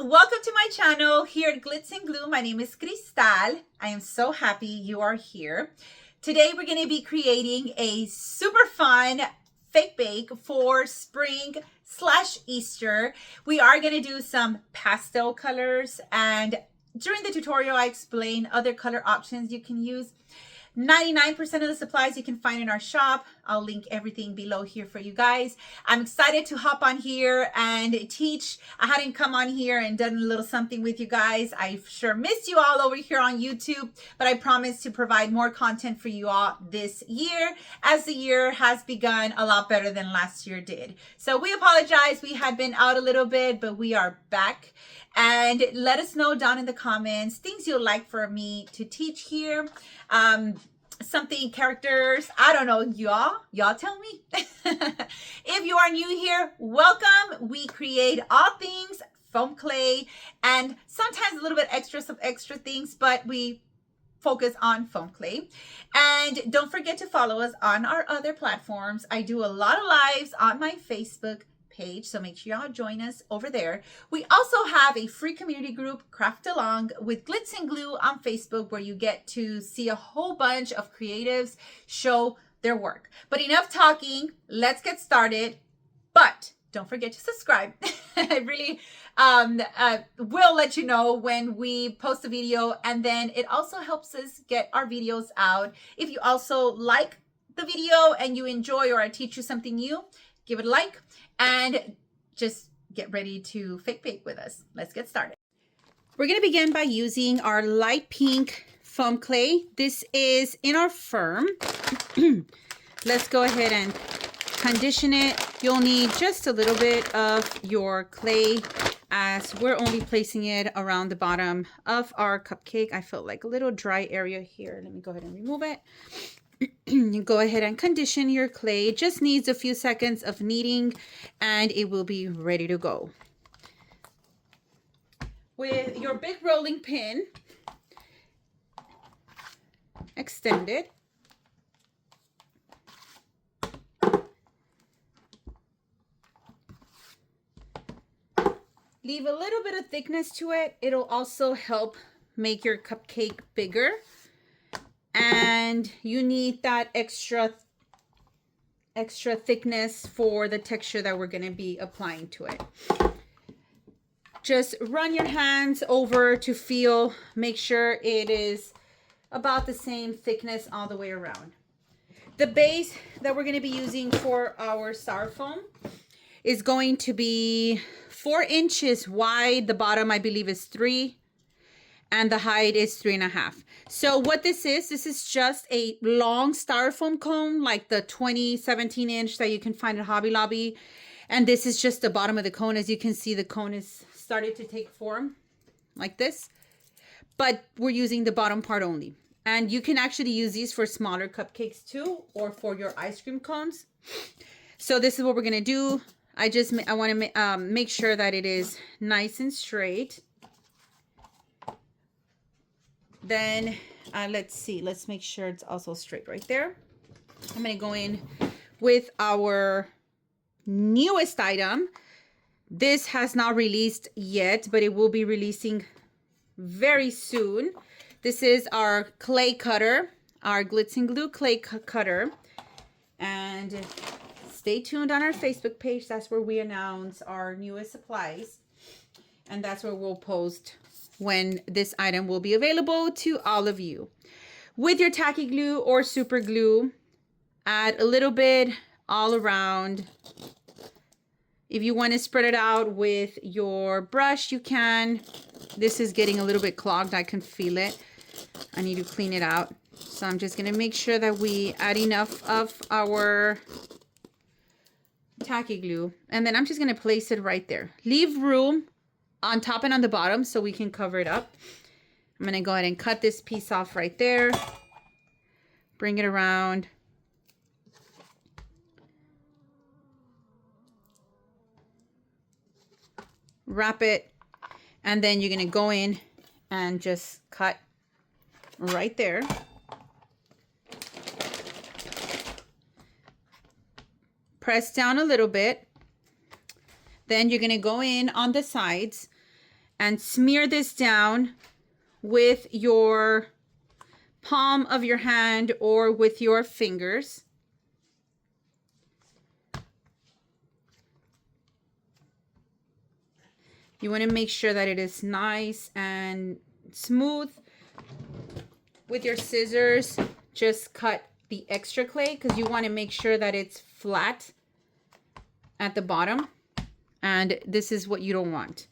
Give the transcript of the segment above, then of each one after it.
welcome to my channel here at Glitz and Glue. My name is Cristal. I am so happy you are here. Today we're going to be creating a super fun fake bake for spring/Easter. We are going to do some pastel colors, and during the tutorial I explain other color options you can use. 99% of the supplies you can find in our shop. I'll link everything below here for you guys. I'm excited to hop on here and teach. I hadn't come on here and done a little something with you guys. I sure missed you all over here on YouTube, but I promise to provide more content for you all this year, as the year has begun a lot better than last year did. So we apologize. We had been out a little bit, but we are back. And let us know down in the comments things you'd like for me to teach here. Something, characters, I don't know, y'all tell me. If you are new here, welcome. We create all things foam clay and sometimes a little bit some extra things, but we focus on foam clay. And don't forget to follow us on our other platforms. I do a lot of lives on my Facebook page, so make sure y'all join us over there. We also have a free community group, Craft Along with Glitz and Glue on Facebook, where you get to see a whole bunch of creatives show their work. But enough talking, let's get started. But don't forget to subscribe. I really will let you know when we post a video, and then it also helps us get our videos out. If you also like the video and you enjoy, or I teach you something new, give it a like and just get ready to fake bake with us. Let's get started. We're going to begin by using our light pink foam clay. This is in our firm. Let's go ahead and condition it. You'll need just a little bit of your clay, as we're only placing it around the bottom of our cupcake. I felt like a little dry area here. Let me go ahead and remove it. You go ahead and condition your clay. It just needs a few seconds of kneading and it will be ready to go. With your big rolling pin, extend it. Leave a little bit of thickness to it. It'll also help make your cupcake bigger. And you need that extra thickness for the texture that we're going to be applying to it. Just run your hands over to feel, make sure it is about the same thickness all the way around. The base that we're going to be using for our styrofoam is going to be 4 inches wide. The bottom, I believe, is 3. And the height is 3.5. So what this is just a long styrofoam cone, like the 17 inch that you can find at Hobby Lobby. And this is just the bottom of the cone. As you can see, the cone is started to take form like this, but we're using the bottom part only. And you can actually use these for smaller cupcakes too, or for your ice cream cones. So this is what we're gonna do. I want to make sure that it is nice and straight. Then let's see, let's make sure it's also straight right there. I'm going to go in with our newest item. This has not released yet, but it will be releasing very soon. This is our clay cutter, our Glitz and Glue clay cutter. And stay tuned on our Facebook page. That's where we announce our newest supplies. And that's where we'll post when this item will be available to all of you. With your tacky glue or super glue, add a little bit all around. If you want to spread it out with your brush, you can. This is getting a little bit clogged. I can feel it. I need to clean it out. So I'm just going to make sure that we add enough of our tacky glue. And then I'm just going to place it right there. Leave room on top and on the bottom so we can cover it up. I'm going to go ahead and cut this piece off right there. Bring it around. Wrap it. And then you're going to go in and just cut right there. Press down a little bit. Then you're going to go in on the sides and smear this down with your palm of your hand or with your fingers. You want to make sure that it is nice and smooth. With your scissors, just cut the extra clay because you want to make sure that it's flat at the bottom. And this is what you don't want.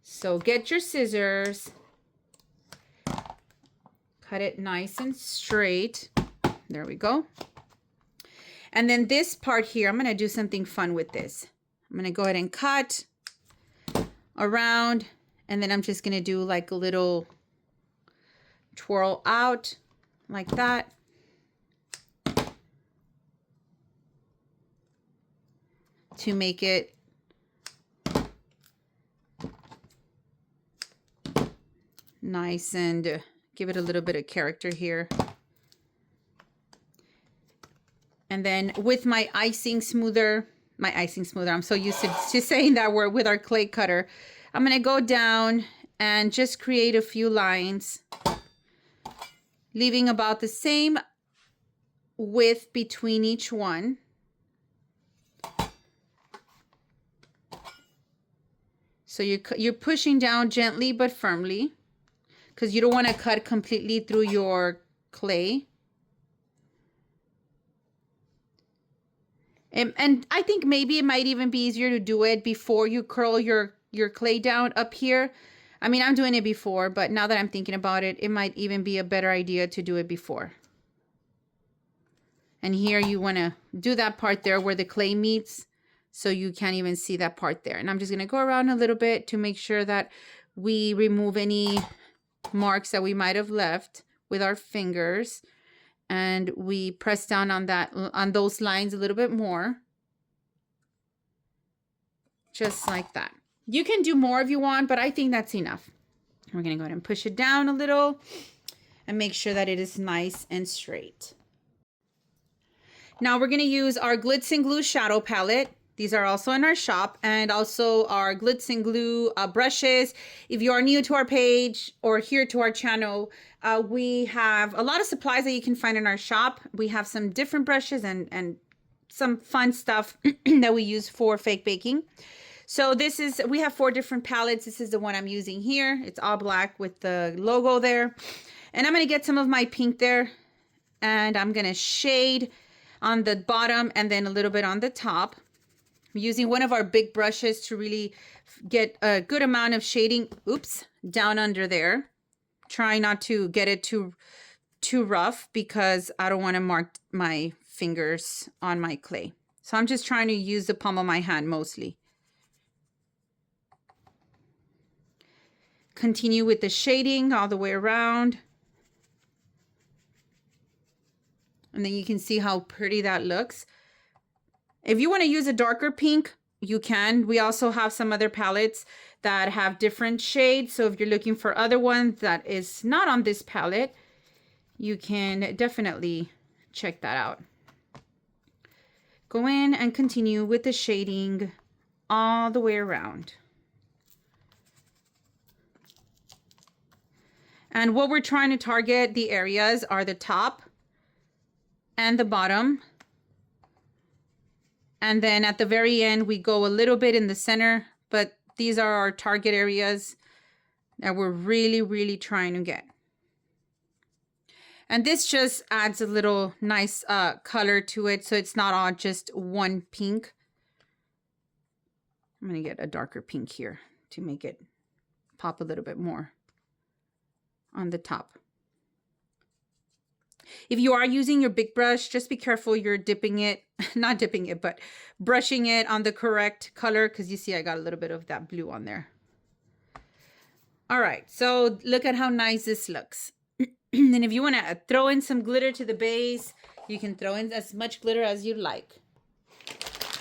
So get your scissors, cut it nice and straight. There we go. And then this part here, I'm going to do something fun with this. I'm going to go ahead and cut around, and then I'm just going to do like a little twirl out like that. To make it nice and give it a little bit of character here. And then with my icing smoother, I'm so used to saying that word, with our clay cutter, I'm going to go down and just create a few lines, leaving about the same width between each one. So you're pushing down gently but firmly, because you don't want to cut completely through your clay. And I think maybe it might even be easier to do it before you curl your clay down up here. I mean, I'm doing it before, but now that I'm thinking about it, it might even be a better idea to do it before. And here you want to do that part there where the clay meets, so you can't even see that part there. And I'm just going to go around a little bit to make sure that we remove any marks that we might have left with our fingers. And we press down on those lines a little bit more. Just like that. You can do more if you want, but I think that's enough. We're going to go ahead and push it down a little and make sure that it is nice and straight. Now we're going to use our Glitz and Glue shadow palette. These are also in our shop, and also our Glitz and Glue brushes. If you are new to our page or here to our channel, we have a lot of supplies that you can find in our shop. We have some different brushes and some fun stuff that we use for fake baking. So we have 4 different palettes. This is the one I'm using here. It's all black with the logo there. And I'm going to get some of my pink there, and I'm going to shade on the bottom and then a little bit on the top. I'm using one of our big brushes to really get a good amount of shading, down under there. Try not to get it too rough, because I don't want to mark my fingers on my clay. So I'm just trying to use the palm of my hand mostly. Continue with the shading all the way around. And then you can see how pretty that looks. If you want to use a darker pink, you can. We also have some other palettes that have different shades. So if you're looking for other ones that is not on this palette, you can definitely check that out. Go in and continue with the shading all the way around. And what we're trying to target, the areas are the top and the bottom. And then at the very end, we go a little bit in the center, but these are our target areas that we're really, really trying to get. And this just adds a little nice color to it, so it's not all just one pink. I'm going to get a darker pink here to make it pop a little bit more on the top. If you are using your big brush, just be careful you're dipping it, not dipping it, but brushing it on the correct color, because you see I got a little bit of that blue on there. All right, so look at how nice this looks. And if you want to throw in some glitter to the base, you can throw in as much glitter as you like.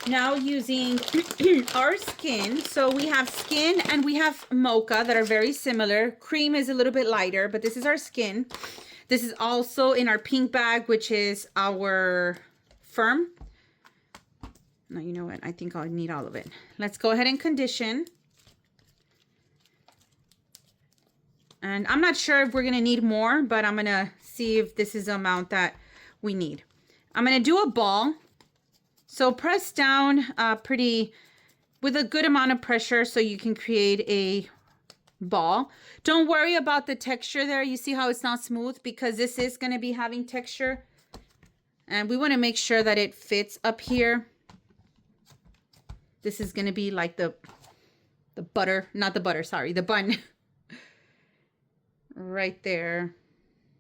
Now using our skin. So we have skin and we have mocha that are very similar. Cream is a little bit lighter, but this is our skin. This is also in our pink bag, which is our firm. No, you know what? I think I'll need all of it. Let's go ahead and condition. And I'm not sure if we're gonna need more, but I'm gonna see if this is the amount that we need. I'm gonna do a ball. So press down with a good amount of pressure so you can create a ball. Don't worry about the texture there. You see how it's not smooth because this is gonna be having texture. And we wanna make sure that it fits up here. This is gonna be like the butter, not the butter, sorry, the bun. Right there.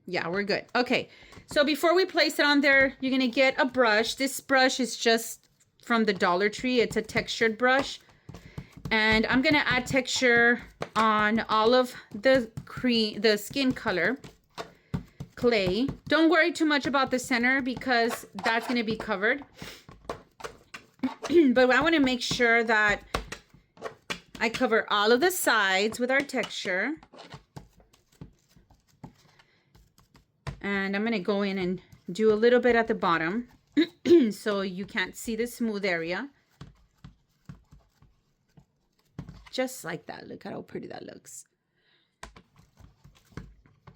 Yeah, we're good. Okay, so before we place it on there, you're gonna get a brush. This brush is just from the Dollar Tree. It's a textured brush. And I'm gonna add texture on all of the skin color clay. Don't worry too much about the center because that's gonna be covered. But I wanna make sure that I cover all of the sides with our texture. And I'm gonna go in and do a little bit at the bottom so you can't see the smooth area. Just like that. Look at how pretty that looks.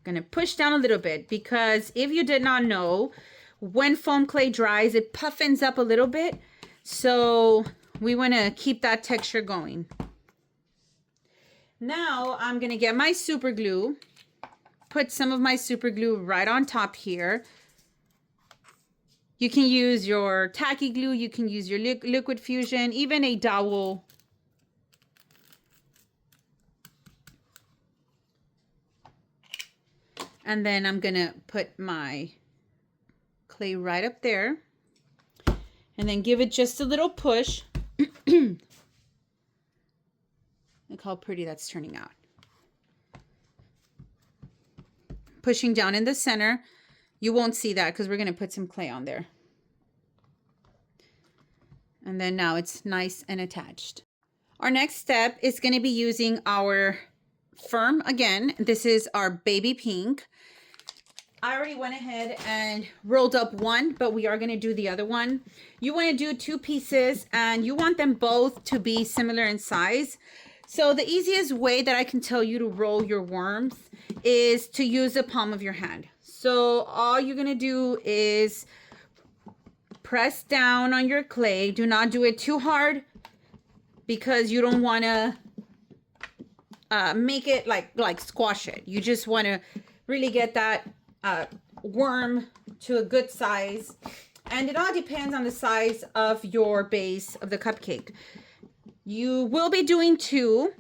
Gonna push down a little bit because if you did not know, when foam clay dries, it puffins up a little bit. So we wanna keep that texture going. Now I'm gonna get my super glue. Put some of my super glue right on top here. You can use your tacky glue, you can use your liquid fusion, even a dowel. And then I'm gonna put my clay right up there and then give it just a little push. Look how pretty that's turning out. Pushing down in the center. You won't see that because we're going to put some clay on there. And then now it's nice and attached. Our next step is going to be using our firm again. This is our baby pink. I already went ahead and rolled up one, but we are going to do the other one. You want to do 2 pieces and you want them both to be similar in size. So the easiest way that I can tell you to roll your worms is to use the palm of your hand. So all you're gonna do is press down on your clay. Do not do it too hard because you don't wanna make it like squash it. You just wanna really get that worm to a good size. And it all depends on the size of your base of the cupcake. You will be doing 2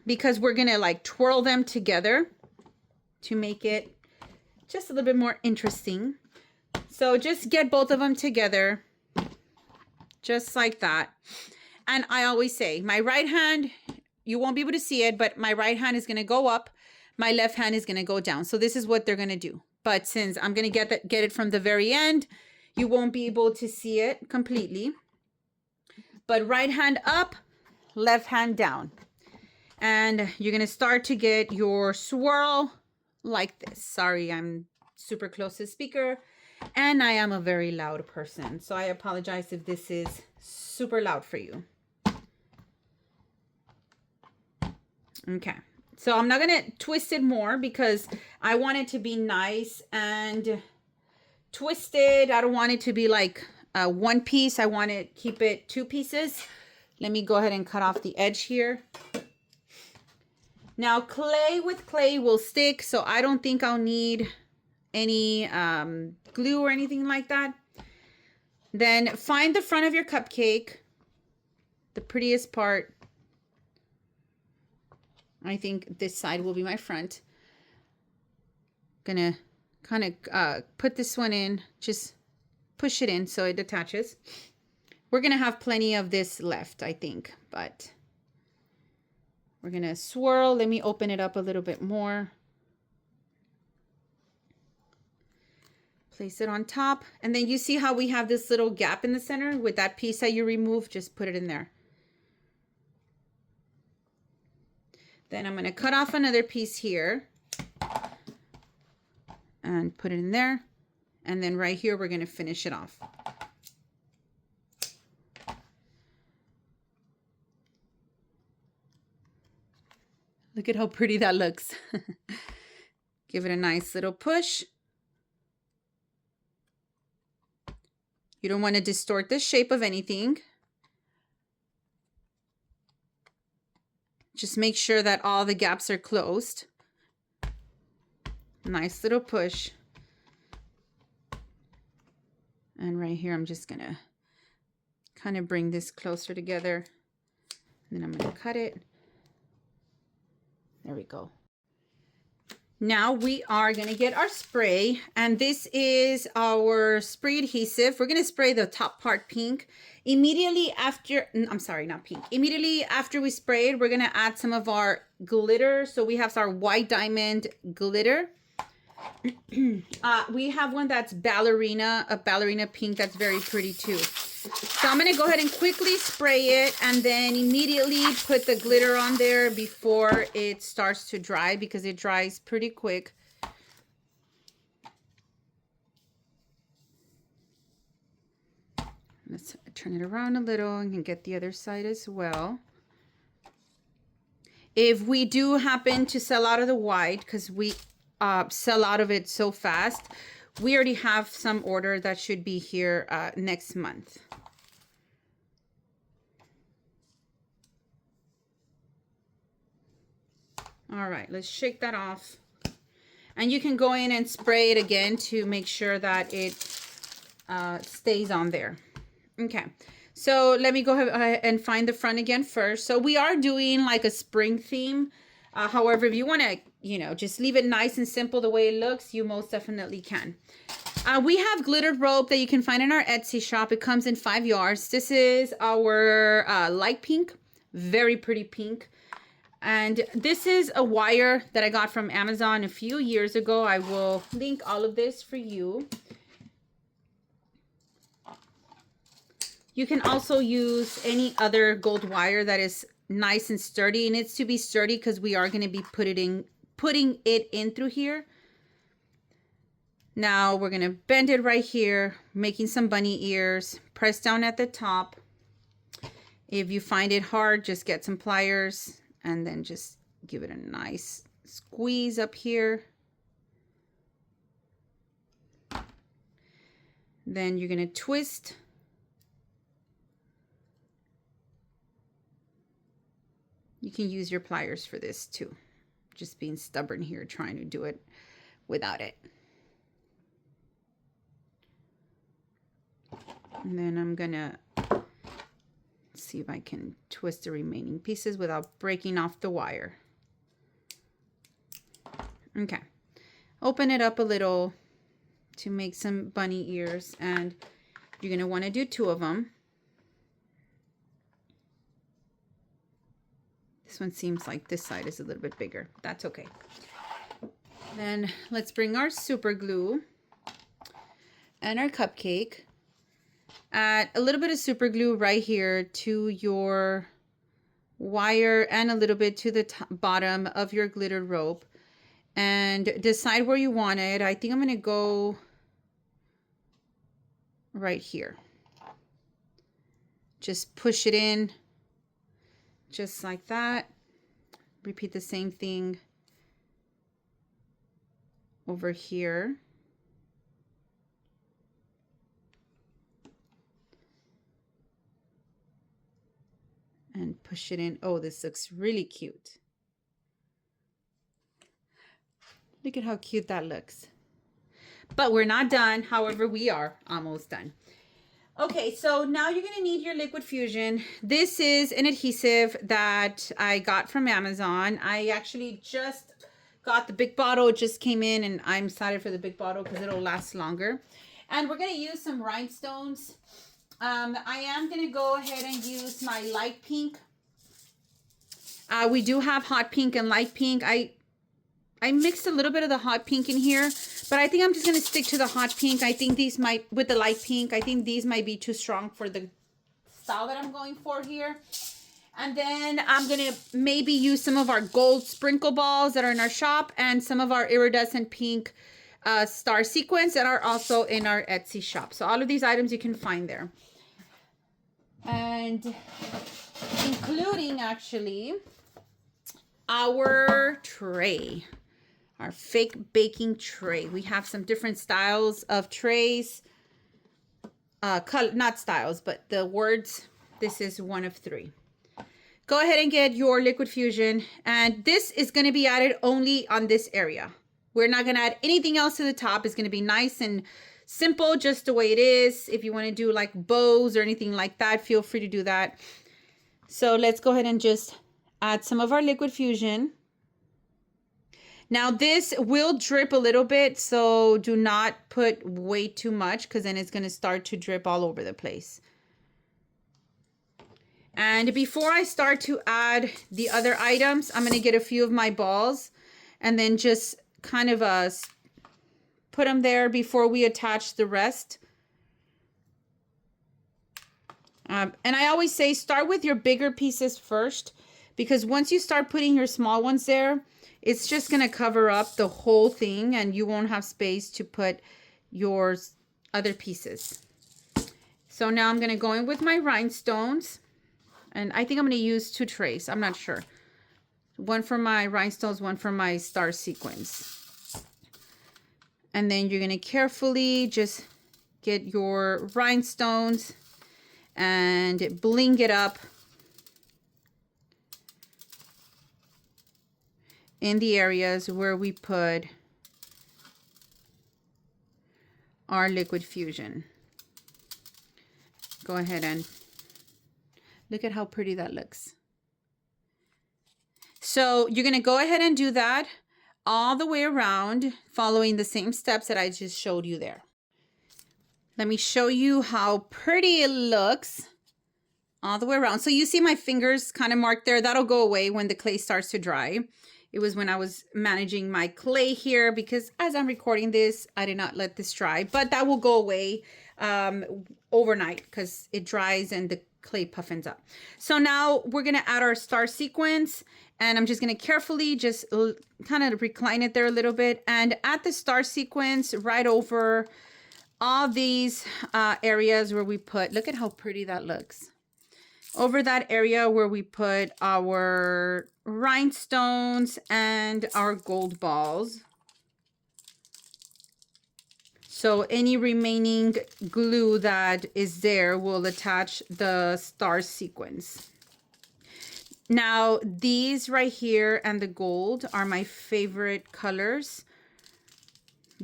because we're gonna like twirl them together to make it just a little bit more interesting. So just get both of them together, just like that. And I always say, my right hand, you won't be able to see it, but my right hand is gonna go up, my left hand is gonna go down. So this is what they're gonna do. But since I'm gonna get it from the very end, you won't be able to see it completely. But right hand up, left hand down. And you're gonna start to get your swirl like this. Sorry, I'm super close to the speaker and I am a very loud person. So I apologize if this is super loud for you. Okay, so I'm not gonna twist it more because I want it to be nice and twisted. I don't want it to be like one piece. I want to keep it 2 pieces. Let me go ahead and cut off the edge here. Now clay with clay will stick, so I don't think I'll need any glue or anything like that. Then find the front of your cupcake, the prettiest part. I think this side will be my front. Gonna kind of put this one in, just push it in so it attaches. We're gonna have plenty of this left, I think, but we're gonna swirl. Let me open it up a little bit more. Place it on top, and then you see how we have this little gap in the center with that piece that you remove. Just put it in there. Then I'm gonna cut off another piece here and put it in there. And then right here, we're gonna finish it off. Look at how pretty that looks. Give it a nice little push. You don't want to distort the shape of anything. Just make sure that all the gaps are closed. Nice little push. And right here, I'm just gonna kind of bring this closer together. And then I'm gonna cut it. There we go. Now we are gonna get our spray, and this is our spray adhesive. We're gonna spray the top part pink. Immediately after, I'm sorry, not pink. Immediately after we spray it, we're gonna add some of our glitter. So we have our white diamond glitter. We have one that's a ballerina pink that's very pretty too. So I'm gonna go ahead and quickly spray it and then immediately put the glitter on there before it starts to dry, because it dries pretty quick. Let's turn it around a little and get the other side as well. If we do happen to sell out of the white, because we sell out of it so fast, we already have some order that should be here next month. All right, let's shake that off. And you can go in and spray it again to make sure that it stays on there. Okay, so let me go ahead and find the front again first. So we are doing like a spring theme. However, if you want to, you know, just leave it nice and simple the way it looks, you most definitely can. We have glittered rope that you can find in our Etsy shop. It comes in 5 yards. This is our light pink, very pretty pink. And this is a wire that I got from Amazon a few years ago. I will link all of this for you. You can also use any other gold wire that is nice and sturdy. It needs to be sturdy because we are going to be putting it in through here. Now we're going to bend it right here, making some bunny ears. Press down at the top. If you find it hard, just get some pliers and then just give it a nice squeeze up here. Then you're going to twist. You can use your pliers for this too. Just being stubborn here, trying to do it without it. And then I'm gonna see if I can twist the remaining pieces without breaking off the wire. Okay, open it up a little to make some bunny ears, and you're gonna want to do 2 of them. This one seems like this side is a little bit bigger. That's okay. Then let's bring our super glue and our cupcake. Add a little bit of super glue right here to your wire and a little bit to the bottom of your glittered rope. And decide where you want it. I think I'm going to go right here. Just push it in. Just like that. Repeat the same thing over here. And push it in. Oh, this looks really cute. Look at how cute that looks. But we're not done. However, we are almost done. Okay, so now you're going to need your liquid fusion. This is an adhesive that I got from Amazon. I actually just got the big bottle. It just came in, and I'm excited for the big bottle because it'll last longer. And we're going to use some rhinestones. I am going to go ahead and use my light pink. We do have hot pink and light pink. I mixed a little bit of the hot pink in here, but I think I'm just going to stick to the hot pink. I think these might, with the light pink, I think these might be too strong for the style that I'm going for here. And then I'm going to maybe use some of our gold sprinkle balls that are in our shop and some of our iridescent pink star sequins that are also in our Etsy shop. So all of these items you can find there. And including actually our tray, our fake baking tray. We have some different styles of trays. Not styles, but the words. This is one of 3. Go ahead and get your liquid fusion, and this is going to be added only on this area. We're not going to add anything else to the top. It's going to be nice and simple, just the way it is. If you want to do like bows or anything like that, feel free to do that. So let's go ahead and just add some of our liquid fusion. Now this will drip a little bit, so do not put way too much, because then it's going to start to drip all over the place. And before I start to add the other items, I'm going to get a few of my balls and then just kind of put them there before we attach the rest. And I always say start with your bigger pieces first, because once you start putting your small ones there, it's just going to cover up the whole thing and you won't have space to put your other pieces. So now I'm going to go in with my rhinestones. And I think I'm going to use 2 trays. I'm not sure. One for my rhinestones, one for my star sequins. And then you're going to carefully just get your rhinestones and bling it up in the areas where we put our liquid fusion. Go ahead and look at how pretty that looks. So you're going to go ahead and do that all the way around, following the same steps that I just showed you there. Let me show you how pretty it looks all the way around. So you see my fingers kind of marked there. That'll go away when the clay starts to dry. It was when I was managing my clay here, because as I'm recording this, I did not let this dry, but that will go away overnight because it dries and the clay puffins up. So now we're going to add our star sequence, and I'm just going to carefully just kind of recline it there a little bit and add the star sequence right over all these areas where we put, look at how pretty that looks. Over that area where we put our rhinestones and our gold balls. So any remaining glue that is there will attach the star sequence. Now these right here and the gold are my favorite colors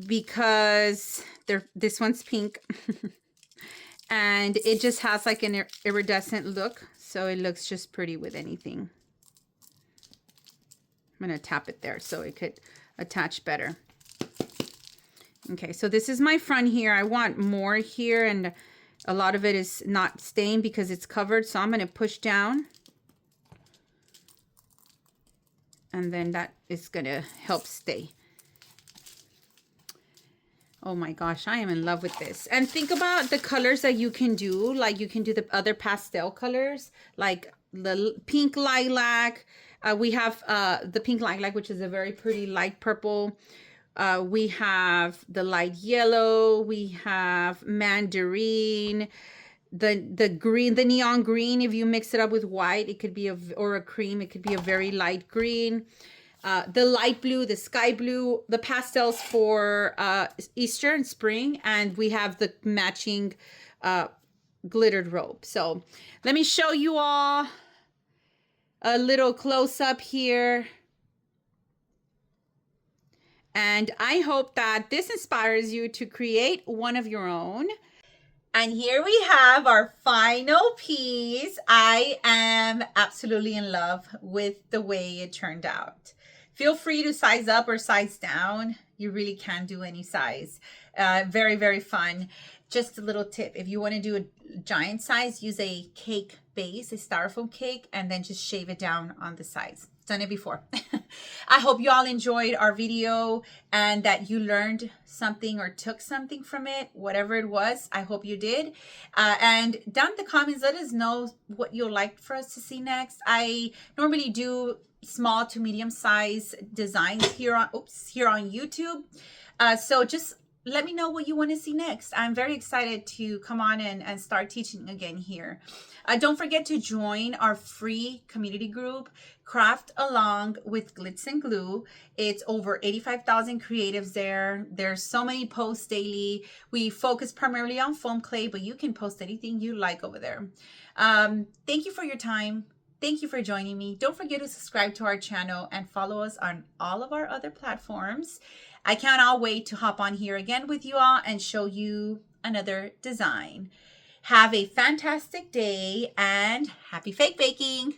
because this one's pink and it just has like an iridescent look, so it looks just pretty with anything. I'm gonna tap it there so it could attach better. Okay, so this is my front here. I want more here, and a lot of it is not staying because it's covered, so I'm gonna push down. And then that is gonna help stay. Oh my gosh, I am in love with this. And think about the colors that you can do. Like you can do the other pastel colors, like the pink lilac. We have the pink lilac, which is a very pretty light purple. We have the light yellow. We have mandarin. The green, the neon green, if you mix it up with white, it could be or a cream, it could be a very light green. The light blue, the sky blue, the pastels for Easter and spring, and we have the matching glittered robe. So let me show you all a little close up here. And I hope that this inspires you to create one of your own. And here we have our final piece. I am absolutely in love with the way it turned out. Feel free to size up or size down. You really can do any size. Very, very fun. Just a little tip. If you want to do a giant size, use a cake base, a styrofoam cake, and then just shave it down on the sides. Done it before. I hope you all enjoyed our video and that you learned something or took something from it, whatever it was. I hope you did. And down in the comments, let us know what you'd like for us to see next. I normally do small to medium size designs here on YouTube. So just let me know what you want to see next. I'm very excited to come on and start teaching again here. Don't forget to join our free community group, Craft Along with Glitz and Glue. It's over 85,000 creatives there. There's so many posts daily. We focus primarily on foam clay, but you can post anything you like over there. Thank you for your time. Thank you for joining me. Don't forget to subscribe to our channel and follow us on all of our other platforms. I cannot wait to hop on here again with you all and show you another design. Have a fantastic day and happy fake baking!